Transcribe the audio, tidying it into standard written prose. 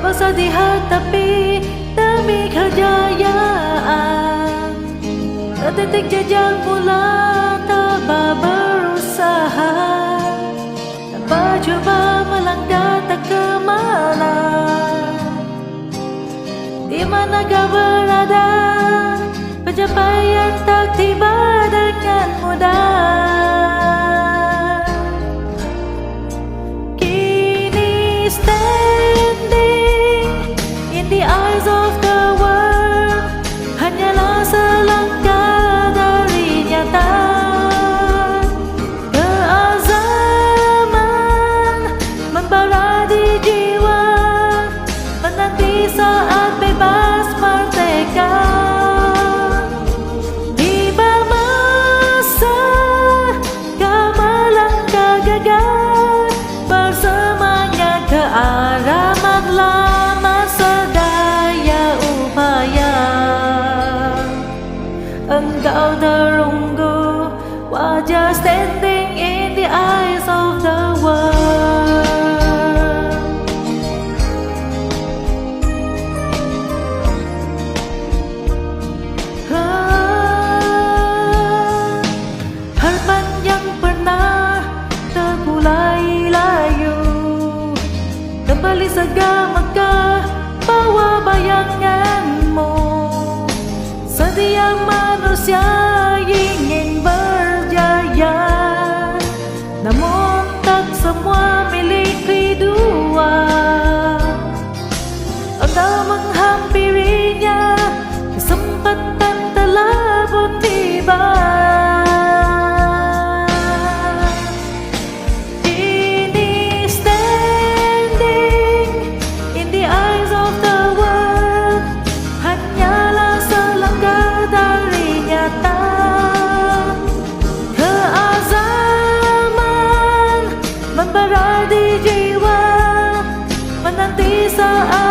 Bangsa dihadapi demi kejayaan, setitik jejak mula tanpa berusaha, tanpa coba melangkah tak kemalan. Di mana kau berada, pencapaian tak tiba dengan mudah. Kini standing in the eyes of the world, hanyalah selangkah dari nyata. Keazaman membara di jiwa, menanti saat bebas merdeka. Tiba masa kau melangkah gagah, bersemangat ke arah matlamat sedaya upaya. Engkau terunggu, wajah standing in the eyes of the world. Harapan yang pernah terkulai layu, kembali segala bawa bayanganmu. Setiap manusia ingin berjaya, namun tak semua milik dua. Engkau menghampirinya, kesempatan telah pun tiba. Kini standing in the eyes of the world, hanyalah selangkah dari nyata. Keazaman membara di jiwa, menanti saat